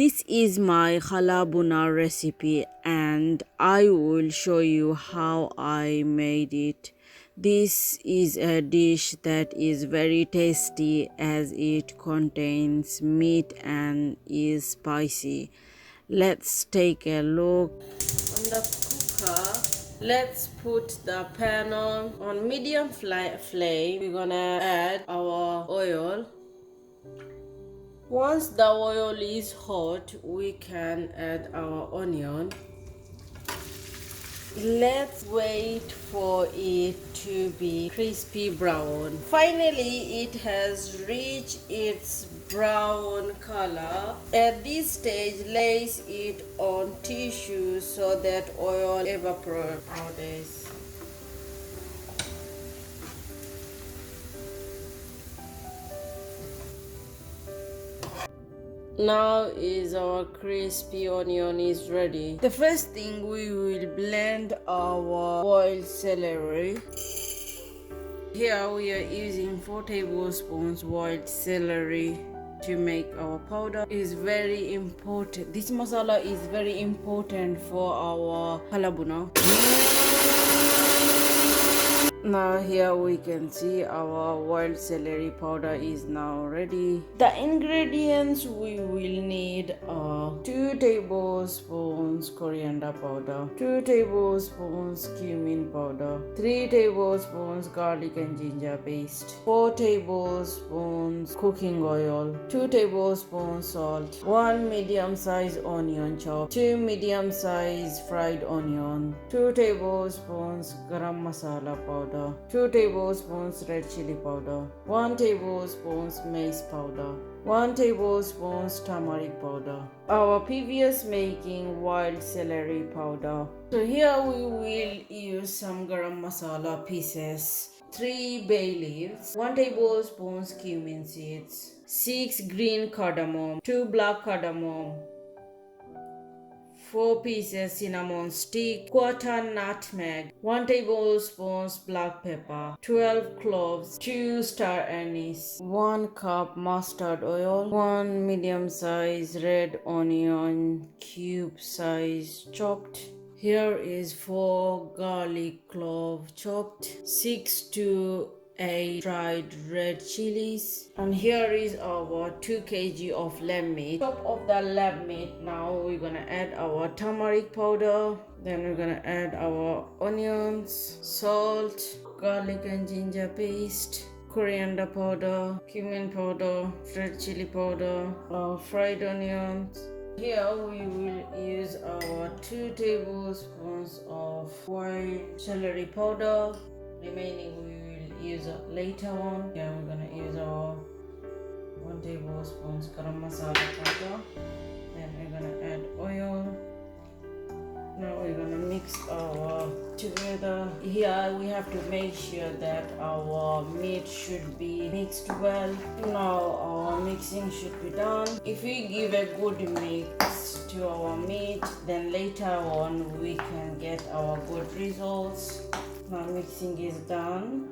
This is my Kala Buna recipe and I will show you how I made it. This is a dish that is very tasty as it contains meat and is spicy. Let's take a look. On the cooker, let's put the pan on medium flame. We're gonna add our oil. Once the oil is hot, we can add our onion. Let's wait for it to be crispy brown. Finally, it has reached its brown color. At this stage, place it on tissue so that oil evaporates. Now is our crispy onion is ready. The first thing, we will blend our boiled celery. Here we are using 4 tablespoons boiled celery to make our powder. It is very important. This masala is very important for our Kala Buna. Now here we can see our wild celery powder is now ready. The ingredients we will need are 2 tablespoons coriander powder, 2 tablespoons cumin powder, 3 tablespoons garlic and ginger paste, 4 tablespoons cooking oil, 2 tablespoons salt, 1 medium-sized onion chopped, 2 medium-sized fried onion, 2 tablespoons garam masala powder, 2 tablespoons red chili powder, 1 tablespoon maize powder, 1 tablespoon turmeric powder. Our previous making wild celery powder. So here we will use some garam masala pieces, 3 bay leaves, 1 tablespoon cumin seeds, 6 green cardamom, 2 black cardamom, 4 pieces cinnamon stick, quarter nutmeg, 1 tablespoon black pepper, 12 cloves, 2 star anise, 1 cup mustard oil, 1 medium size red onion cube size chopped. Here is 4 garlic clove chopped, 6 to 8 dried red chilies, and here is our 2 kg of lamb meat. Top of the lamb meat, now we're gonna add our turmeric powder, then we're gonna add our onions, salt, garlic and ginger paste, coriander powder, cumin powder, red chili powder, fried onions. Here we will use our 2 tablespoons of white celery powder. Remaining we will use it later on. Here we're gonna use our 1 tablespoon garam masala powder. Then we're gonna add oil. Now we're gonna mix our together. Here we have to make sure that our meat should be mixed well. Now our mixing should be done. If we give a good mix to our meat, then later on we can get our good results. Now mixing is done.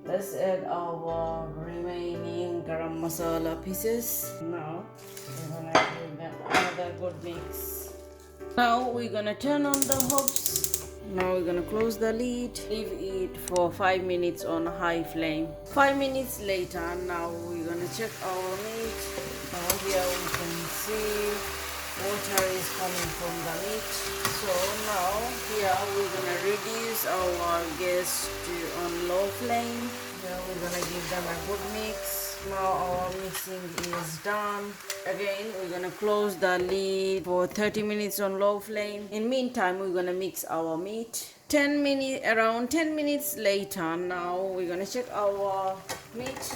Let's add our remaining garam masala pieces. Now we're gonna give them another good mix. Now we're gonna turn on the hobs. Now we're gonna close the lid. Leave it for 5 minutes on high flame. 5 minutes later, now we're gonna check our meat. Now here we can see water is coming from the meat. So now here we're gonna reduce our gas to on low flame. Here we're gonna give them a good mix. Now our mixing is done. Again we're gonna close the lid for 30 minutes on low flame. In meantime we're gonna mix our meat. Around 10 minutes later, now we're gonna check our meat.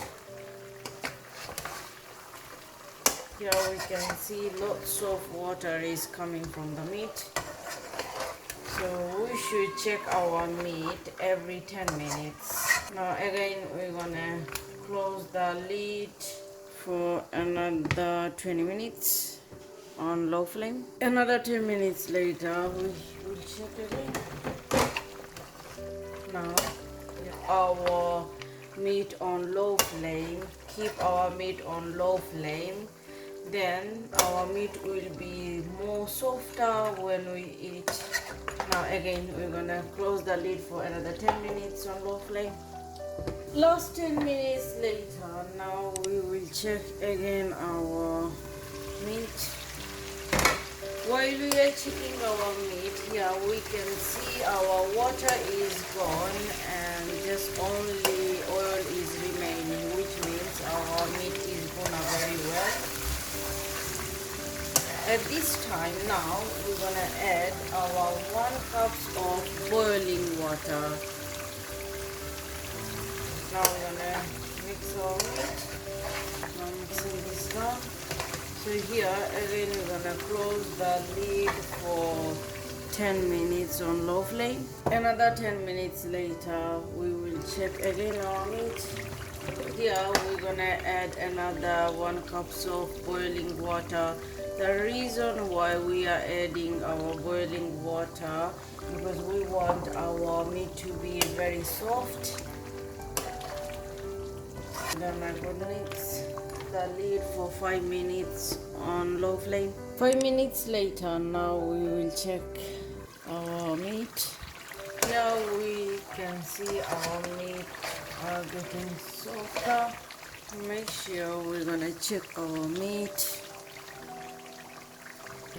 Here we can see lots of water is coming from the meat. So we should check our meat every 10 minutes. Now again we're gonna close the lid for another 20 minutes on low flame. Another 10 minutes later we will check again. Now our meat on low flame. Keep our meat on low flame Then our meat will be more softer when we eat. Now again, we're gonna close the lid for another 10 minutes on low flame. Last 10 minutes later, now we will check again our meat. While we are checking our meat, here we can see our water is gone and just only oil is remaining, which means our meat is gonna very well. At this time now, we're gonna add our 1 cup of boiling water. Now we're gonna mix our meat. Now mixing this down. So here again we're gonna close the lid for 10 minutes on low flame. Another 10 minutes later we will check again our meat. Here we're gonna add another 1 cup of boiling water. The reason why we are adding our boiling water because we want our meat to be very soft. Then I'm gonna mix the lid for 5 minutes on low flame. 5 minutes later, now we will check our meat. Now we can see our meat are getting softer. Make sure we're gonna check our meat.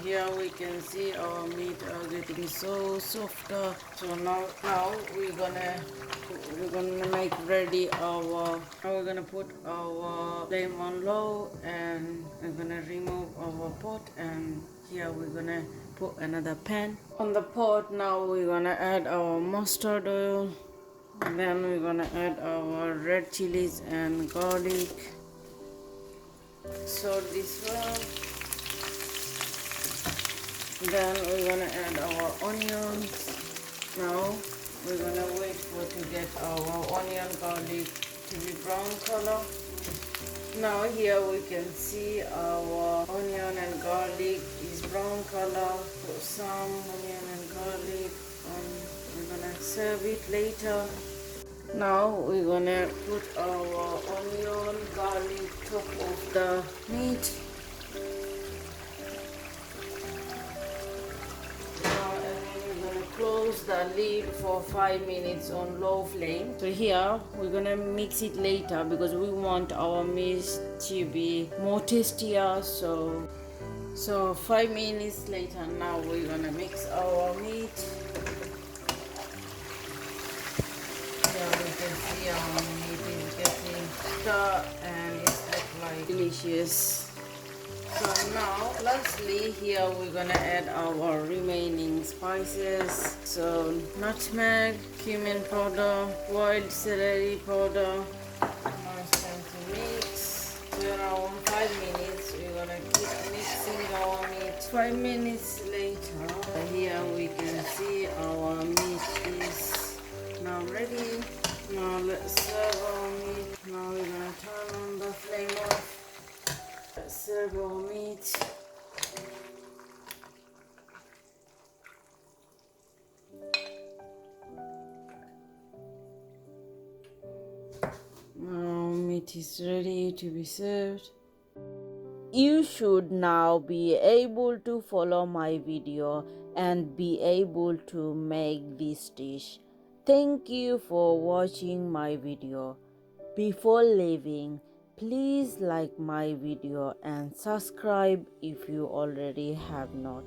Here we can see our meat are getting so softer. So now we're gonna make ready our. Now we're gonna put our flame on low and we're gonna remove our pot, and here we're gonna put another pan on the pot. Now we're gonna add our mustard oil. Then we're gonna add our red chilies and garlic. So this one. Then we're gonna add our onions. Now we're gonna wait to get our onion garlic to be brown color. Now here we can see our onion and garlic is brown color. Put some onion and garlic and we're gonna serve it later. Now we're gonna put our onion garlic top of the meat. Close the lid for 5 minutes on low flame. So here we're gonna mix it later because we want our meat to be more tastier. So 5 minutes later, now we're gonna mix our meat. Here we can see our meat is getting stir and it's like delicious. So now lastly here we're gonna add our remaining spices. So nutmeg, cumin powder, wild celery powder. Now it's time to mix. So around 5 minutes we're gonna keep mixing our meat. 5 minutes later, here we can see our meat is now ready. Now let's serve our meat. Now we're gonna turn on the flame off. Serve our meat. Now meat is ready to be served. You should now be able to follow my video and be able to make this dish. Thank you for watching my video. Before leaving, please like my video and subscribe if you already have not.